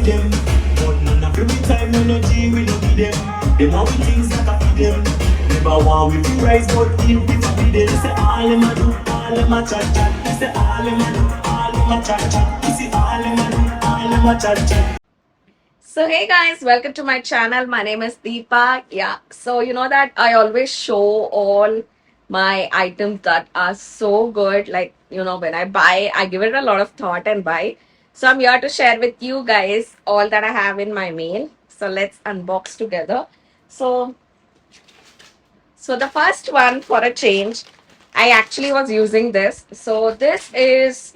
feed them. But none of them time energy we no give them. Them want we things like a feed them. Never want we feel rise but if we forbid them. Say all them a do, all them a chat chat. Say all them a do, all them a chat chat. See all them a do, all them a chat chat. So hey guys, welcome to my channel. My name is Deepa. Yeah, so you know that I always show all my items that are so good. Like, when I buy, I give it a lot of thought and buy. So I'm here to share with you guys all that I have in my mail. So let's unbox together. So so the first one, for a change, I actually was using this. So this is,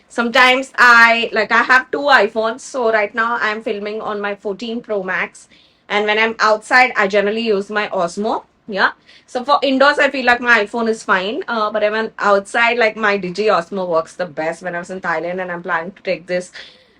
sometimes I have two iPhones. So right now I'm filming on my 14 Pro Max. And when I'm outside, I generally use my Osmo. Yeah. So for indoors, I feel like my iPhone is fine. But when I'm outside, like my Digi Osmo works the best when I was in Thailand, and I'm planning to take this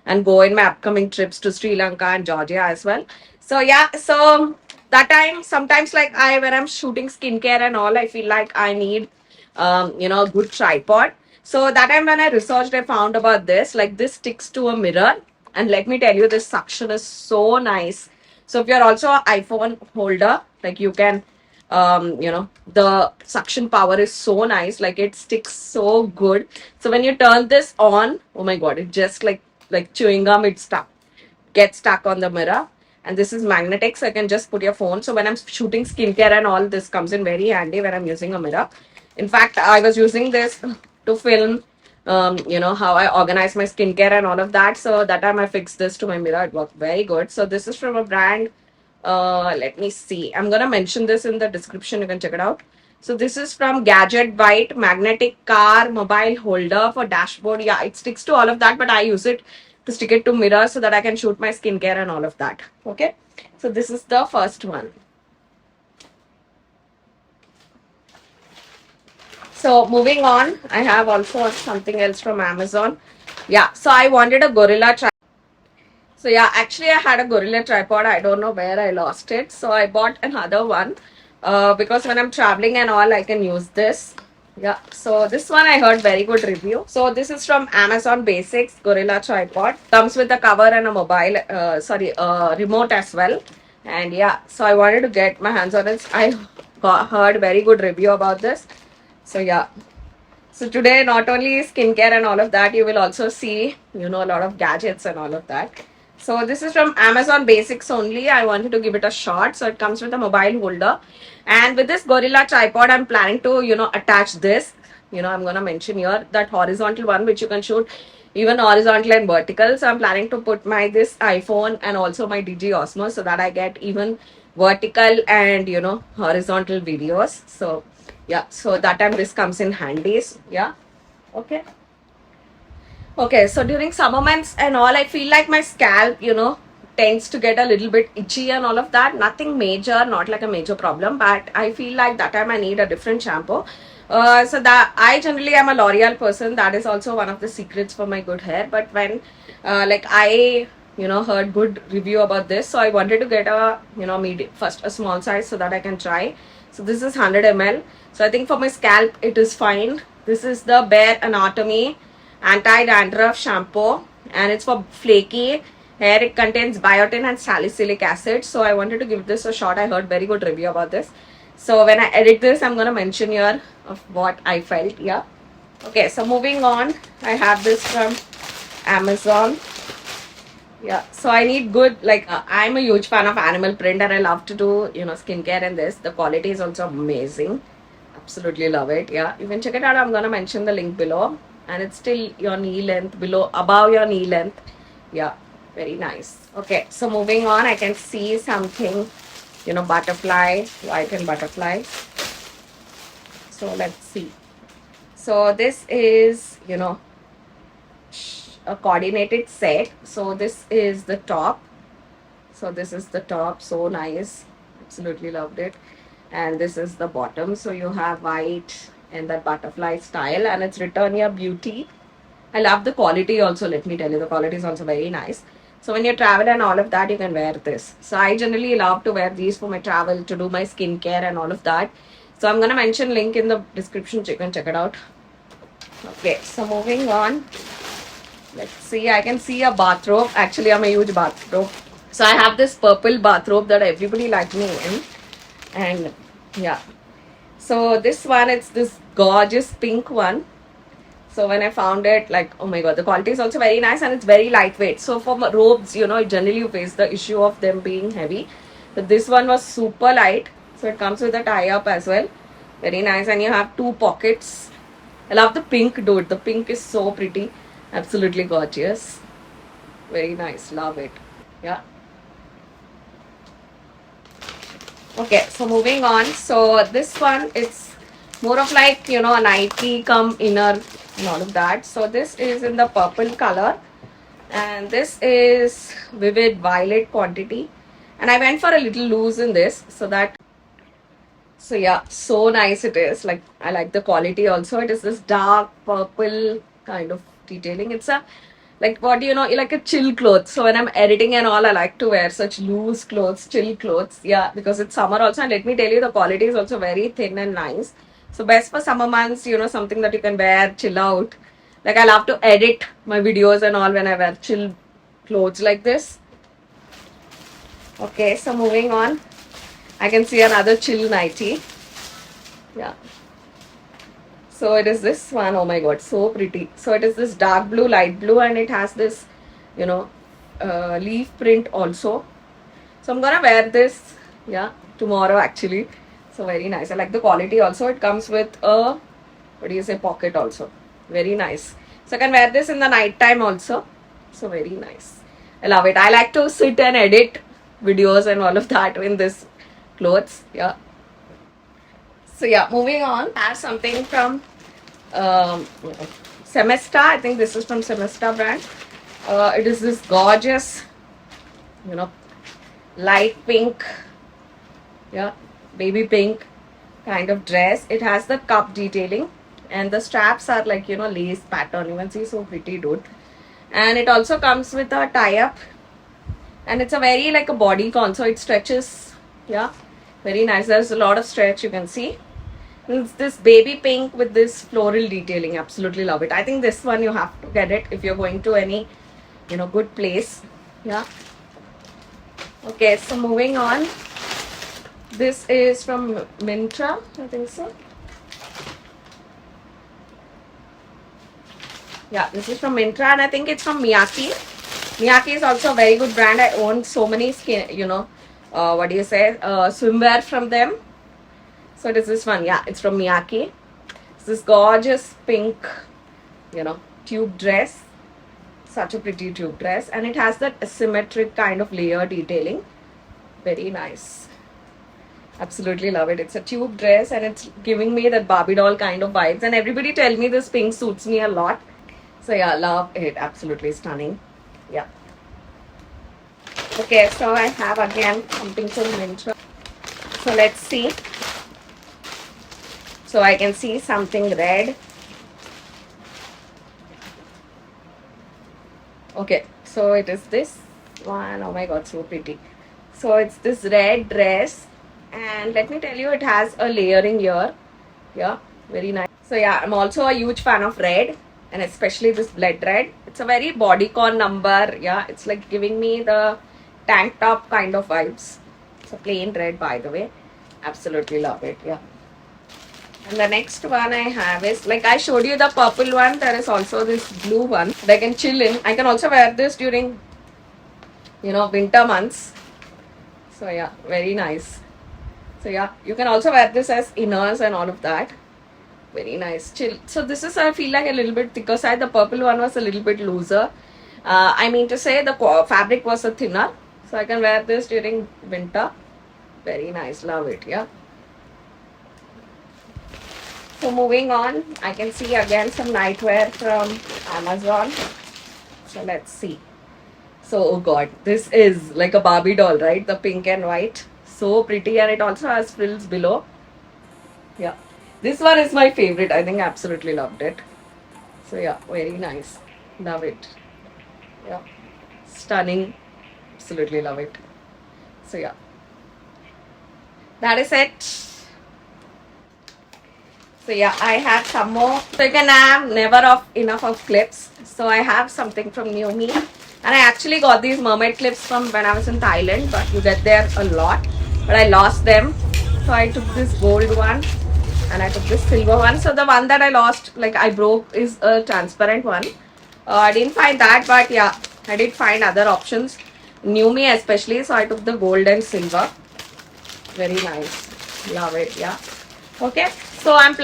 and go in my upcoming trips to Sri Lanka and Georgia as well. So yeah, so that time sometimes like when I'm shooting skincare and all, I feel like I need a good tripod. So that time when I researched, I found about this. Like this sticks to a mirror, and let me tell you, this suction is so nice. So if you're also an iPhone holder, like you can the suction power is so nice, like it sticks so good. So when you turn this on, oh my god, it just like chewing gum, it stuck gets stuck on the mirror. And this is magnetic, so I can just put your phone. So when I'm shooting skincare and all, this comes in very handy when I'm using a mirror. In fact, I was using this to film how I organize my skincare and all of that. So that time I fixed this to my mirror. It worked very good. So this is from a brand, let me see, I'm gonna mention this in the description, you can check it out. So this is from Gadget Byte, magnetic car mobile holder for dashboard. Yeah, it sticks to all of that, but I use it to stick it to mirror so that I can shoot my skincare and all of that. Okay, so this is the first one. So moving on, I have also something else from Amazon. Yeah, so I wanted a gorilla tripod. So yeah, actually I had a gorilla tripod. I don't know where I lost it. So I bought another one because when I'm traveling and all, I can use this. Yeah, so this one I heard very good review. So this is from Amazon Basics Gorilla Tripod. Comes with a cover and a remote as well. And yeah, so I wanted to get my hands on it. I heard very good review about this. So yeah, so today not only skincare and all of that, you will also see, a lot of gadgets and all of that. So this is from Amazon Basics only. I wanted to give it a shot. So it comes with a mobile holder. And with this Gorilla tripod, I'm planning to, attach this. I'm going to mention here that horizontal one, which you can shoot even horizontal and vertical. So I'm planning to put my this iPhone and also my Digi Osmo so that I get even vertical and, horizontal videos. So yeah, so that time this comes in handies. Yeah, okay. Okay, so during summer months and all, I feel like my scalp, tends to get a little bit itchy and all of that. Nothing major, not like a major problem, but I feel like that time I need a different shampoo. So that I generally am a L'Oreal person. That is also one of the secrets for my good hair. But when, I, heard good review about this, so I wanted to get a, medium, first a small size so that I can try. So this is 100 ml. So I think for my scalp, it is fine. This is the Bare Anatomy anti-dandruff shampoo, and it's for flaky hair. It contains biotin and salicylic acid. So I wanted to give this a shot. I heard very good review about this. So when I edit this, I'm gonna mention here of what I felt. Yeah. Okay, so moving on, I have this from Amazon. Yeah, so I need good, I'm a huge fan of animal print and I love to do, skincare, and this. The quality is also amazing. Absolutely love it. Yeah, you can check it out. I'm gonna mention the link below, and it's still your knee length, below, above your knee length. Yeah, very nice. Okay, so moving on, I can see something, butterfly, white and butterfly. So let's see. So this is, a coordinated set. So this is the top. So this is the top. So nice. Absolutely loved it. And this is the bottom. So you have white and that butterfly style, and it's written here beauty. I love the quality also. Let me tell you, the quality is also very nice. So when you travel and all of that, you can wear this. So I generally love to wear these for my travel, to do my skincare and all of that. So I'm gonna mention link in the description so you can check it out. Okay, so moving on, Let's see. I can see a bathrobe. Actually, I'm a huge bathrobe. So I have this purple bathrobe that everybody liked me in. And yeah. So this one, it's this gorgeous pink one. So when I found it, like, oh my god, the quality is also very nice and it's very lightweight. So for robes, generally you face the issue of them being heavy. But this one was super light. So it comes with a tie-up as well. Very nice. And you have 2 pockets. I love the pink, dude. The pink is so pretty. Absolutely gorgeous. Very nice. Love it. Yeah. Okay, so moving on. So this one, it's more of like, a nightly come inner and all of that. So this is in the purple color. And this is vivid violet quantity. And I went for a little loose in this so that, so yeah, so nice it is. Like, I like the quality also. It is this dark purple kind of detailing. It's a, like, what do you know, like a chill clothes. So when I'm editing and all, I like to wear such loose clothes, chill clothes. Yeah, because it's summer also. And let me tell you, the quality is also very thin and nice. So best for summer months, something that you can wear, chill out. Like, I love to edit my videos and all when I wear chill clothes like this. Okay, so moving on. I can see another chill nightie. Yeah. So it is this one. Oh my god, so pretty. So it is this dark blue, light blue, and it has this, leaf print also. So I'm gonna wear this, yeah, tomorrow actually. So very nice. I like the quality also. It comes with a, what do you say, pocket also. Very nice. So I can wear this in the night time also. So very nice. I love it. I like to sit and edit videos and all of that in this clothes. Yeah. So yeah, moving on. I have something from Semesta. I think this is from Semesta brand. It is this gorgeous, light pink, yeah, baby pink kind of dress. It has the cup detailing and the straps are like, lace pattern. You can see, so pretty, dude. And it also comes with a tie-up. And it's a very like a bodycon, so it stretches. Yeah, very nice. There's a lot of stretch, you can see. It's this baby pink with this floral detailing. Absolutely love it. I think this one you have to get it if you're going to any, good place. Yeah. Okay, so moving on. This is from Myntra, I think so. Yeah, this is from Myntra and I think it's from Miyake. Miyake is also a very good brand. I own so many skin, swimwear from them. So it is this one. Yeah, it's from Miyake. It's this gorgeous pink, tube dress. Such a pretty tube dress. And it has that asymmetric kind of layer detailing. Very nice. Absolutely love it. It's a tube dress and it's giving me that Barbie doll kind of vibes. And everybody tell me this pink suits me a lot. So yeah, love it. Absolutely stunning. Yeah. Okay, so I have again something from Myntra. So let's see. So I can see something red. Okay, so it is this one. Oh my god, so pretty. So it's this red dress. And let me tell you, it has a layering here. Yeah, very nice. So yeah, I'm also a huge fan of red. And especially this blood red. It's a very bodycon number. Yeah, it's like giving me the tank top kind of vibes. It's a plain red, by the way. Absolutely love it. Yeah. And the next one I have is, like I showed you the purple one, there is also this blue one that I can chill in. I can also wear this during, winter months. So yeah, very nice. So yeah, you can also wear this as inners and all of that. Very nice. Chill. So this is, I feel like, a little bit thicker side. The purple one was a little bit looser. I mean to say the fabric was a thinner. So I can wear this during winter. Very nice. Love it. Yeah. So moving on, I can see again some nightwear from Amazon. So let's see. So, oh god, this is like a Barbie doll, right? The pink and white. So pretty, and it also has frills below. Yeah. This one is my favorite. I think I absolutely loved it. So yeah, very nice. Love it. Yeah. Stunning. Absolutely love it. So yeah. That is it. So yeah, I have some more. So you can have never enough of clips. So I have something from New Me. And I actually got these mermaid clips from when I was in Thailand, but you get there a lot. But I lost them. So I took this gold one and I took this silver one. So the one that I lost, like I broke, is a transparent one. I didn't find that, but yeah, I did find other options. New Me especially. So I took the gold and silver. Very nice. Love it. Yeah. Okay. So I'm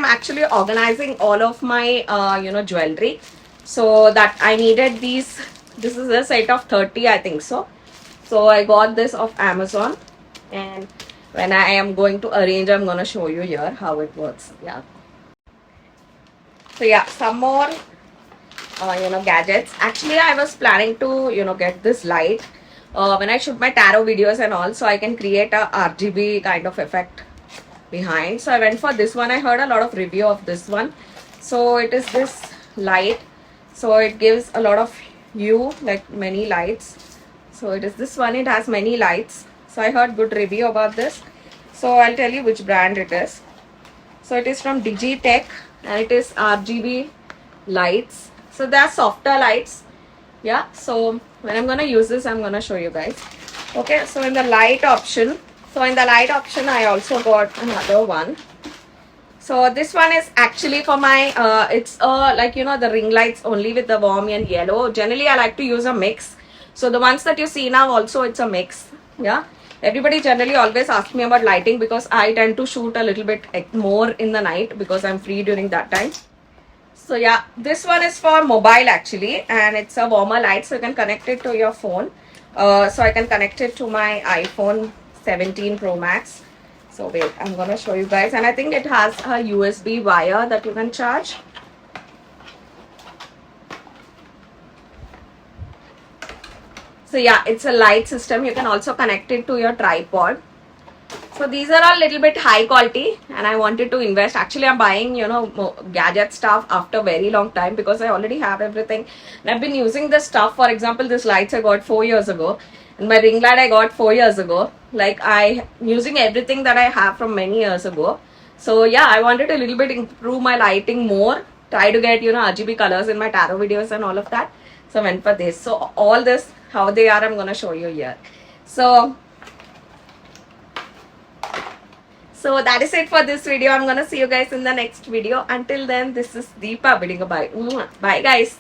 actually organizing all of my, jewelry. So that I needed these. This is a set of 30, I think so. So I got this off Amazon. And when I am going to arrange, I'm going to show you here how it works. Yeah. So yeah, some more, gadgets. Actually, I was planning to, get this light when I shoot my tarot videos and all, so I can create a RGB kind of effect behind. So I went for this one. I heard a lot of review of this one. So it is this light. So it gives a lot of hue, like many lights. So it is this one. It has many lights. So I heard good review about this. So I'll tell you which brand it is. So it is from Digitech and it is RGB lights. So they are softer lights. Yeah. So when I'm gonna use this, I'm gonna show you guys. Okay. So in the light option, I also got another one. So this one is actually for my, it's the ring lights only with the warm and yellow. Generally, I like to use a mix. So the ones that you see now also, it's a mix. Yeah. Everybody generally always asks me about lighting because I tend to shoot a little bit more in the night because I'm free during that time. So yeah, this one is for mobile actually, and it's a warmer light, so you can connect it to your phone. So I can connect it to my iPhone 17 Pro Max. So wait, I'm gonna show you guys, and I think it has a USB wire that you can charge. So yeah, it's a light system. You can also connect it to your tripod. So these are all little bit high quality and I wanted to invest. Actually, I'm buying, gadget stuff after very long time because I already have everything. And I've been using this stuff. For example, this lights I got 4 years ago and my ring light I got 4 years ago. Like I'm using everything that I have from many years ago. So yeah, I wanted a little bit improve my lighting more. Try to get, RGB colors in my tarot videos and all of that. So I went for this. So all this, how they are, I'm going to show you here. So that is it for this video. I'm going to see you guys in the next video. Until then, this is Deepa bidding a bye. Bye guys.